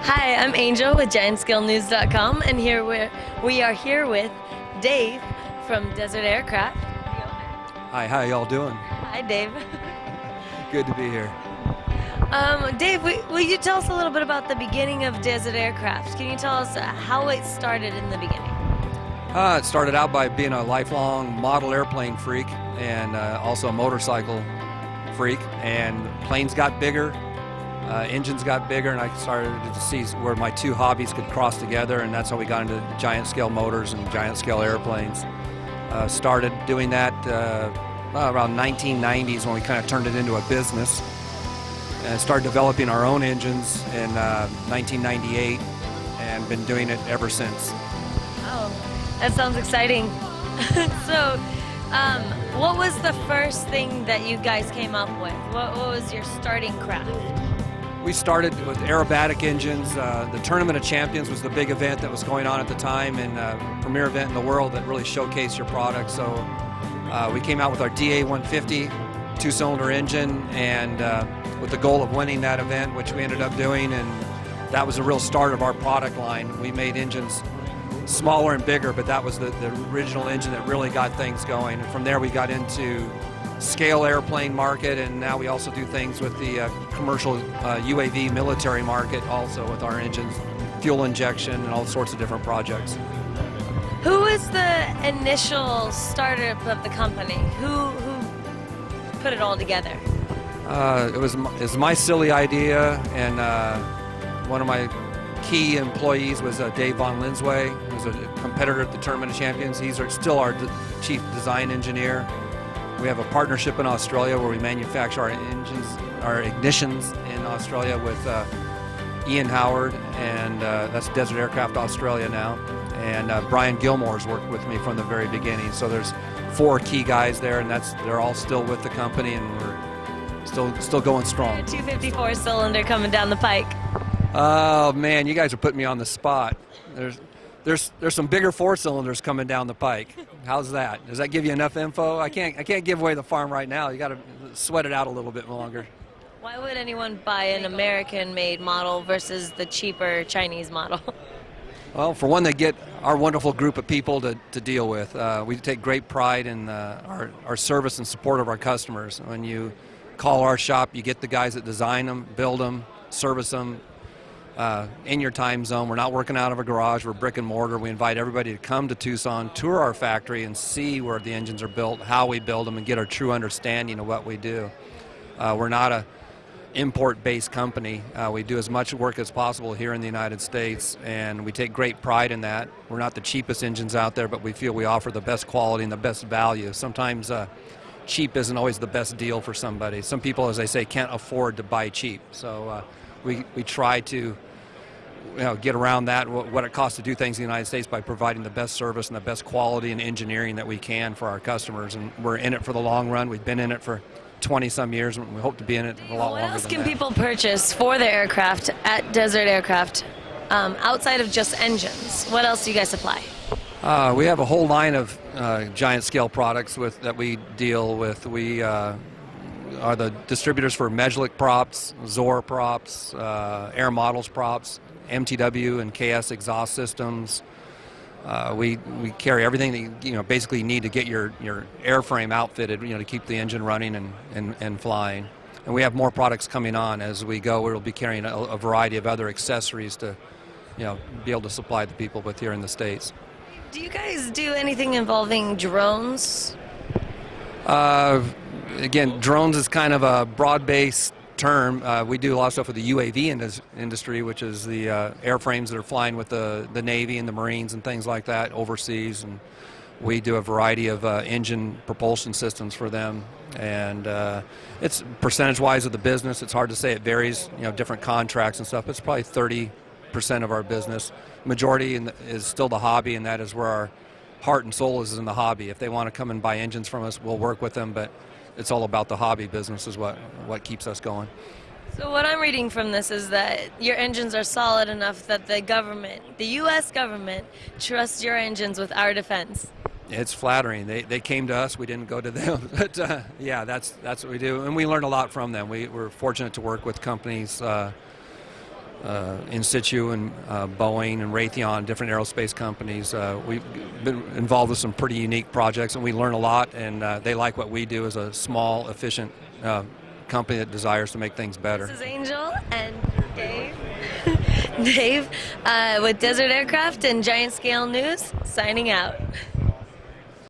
Hi, I'm Angel with GiantscaleNews.com, and we are here with Dave from Desert Aircraft. Hi, how y'all doing? Hi, Dave. Good to be here. Dave, will you tell us a little bit about the beginning of Desert Aircraft? Can you tell us how it started in the beginning? It started out by being a lifelong model airplane freak and also a motorcycle freak. And planes got bigger, engines got bigger, and I started to see where my two hobbies could cross together, and that's how we got into giant scale motors and giant scale airplanes. Started doing that around 1990s when we kind of turned it into a business. And started developing our own engines in 1998 and been doing it ever since. Oh, that sounds exciting. So, what was the first thing that you guys came up with? What was your starting craft? We started with aerobatic engines. The Tournament of Champions was the big event that was going on at the time, and premier event in the world that really showcased your product. So we came out with our DA150 two-cylinder engine, and with the goal of winning that event, which we ended up doing, and that was the real start of our product line. We made engines smaller and bigger, but that was the original engine that really got things going. And from there we got into scale airplane market, and now we also do things with the commercial UAV military market also with our engines, fuel injection, and all sorts of different projects. Who was the initial startup of the company? Who put it all together? It was my silly idea, and one of my key employees was Dave Von Linsway, who's a competitor at the Tournament of Champions. He's still our chief design engineer. We have a partnership in Australia where we manufacture our engines, our ignitions in Australia with Ian Howard, and that's Desert Aircraft Australia now. And Brian Gilmore's worked with me from the very beginning. So there's 4 key guys there, and they're all still with the company, and we're still going strong. A 254 cylinder coming down the pike. Oh man, you guys are putting me on the spot. There's some bigger 4 cylinders coming down the pike. How's that? Does that give you enough info? I can't give away the farm right now. You got to sweat it out a little bit longer. Why would anyone buy an American-made model versus the cheaper Chinese model? Well, for one, they get our wonderful group of people to deal with. We take great pride in our service and support of our customers. When you call our shop, you get the guys that design them, build them, service them in your time zone. We're not working out of a garage. We're brick and mortar. We invite everybody to come to Tucson, tour our factory, and see where the engines are built, how we build them, and get a true understanding of what we do. We're not a import-based company. We do as much work as possible here in the United States, and we take great pride in that. We're not the cheapest engines out there, but we feel we offer the best quality and the best value. Sometimes cheap isn't always the best deal for somebody. Some people, as I say, can't afford to buy cheap. So we try to get around that, what it costs to do things in the United States, by providing the best service and the best quality and engineering that we can for our customers. And we're in it for the long run. We've been in it for 20-some years, and we hope to be in it a lot longer than that. What else can people purchase for their aircraft at Desert Aircraft outside of just engines? What else do you guys supply? We have a whole line of giant scale products that we deal with. We are the distributors for Mejlik props, Zor props, Air Models props, MTW and KS exhaust systems. We carry everything that you basically need to get your airframe outfitted, to keep the engine running and flying. And we have more products coming on as we go. We'll be carrying a variety of other accessories to be able to supply the people with here in the States. Do you guys do anything involving drones? Again, drones is kind of a broad-based term. We do a lot of stuff with the UAV industry, which is the airframes that are flying with the Navy and the Marines and things like that overseas. And we do a variety of engine propulsion systems for them. And it's percentage-wise of the business. It's hard to say. It varies, different contracts and stuff. It's probably 30% of our business. Majority is still the hobby, and that is where our heart and soul is in the hobby. If they want to come and buy engines from us, we'll work with them, but it's all about the hobby business is what keeps us going. So what I'm reading from this is that your engines are solid enough that the U.S. government, trusts your engines with our defense. It's flattering. They came to us. We didn't go to them. But yeah, that's what we do, and we learned a lot from them. We're fortunate to work with companies In Situ and Boeing and Raytheon, different aerospace companies. We've been involved with some pretty unique projects, and we learn a lot, and they like what we do as a small, efficient company that desires to make things better. This is Angel and Dave. Dave with Desert Aircraft and Giant Scale News, signing out.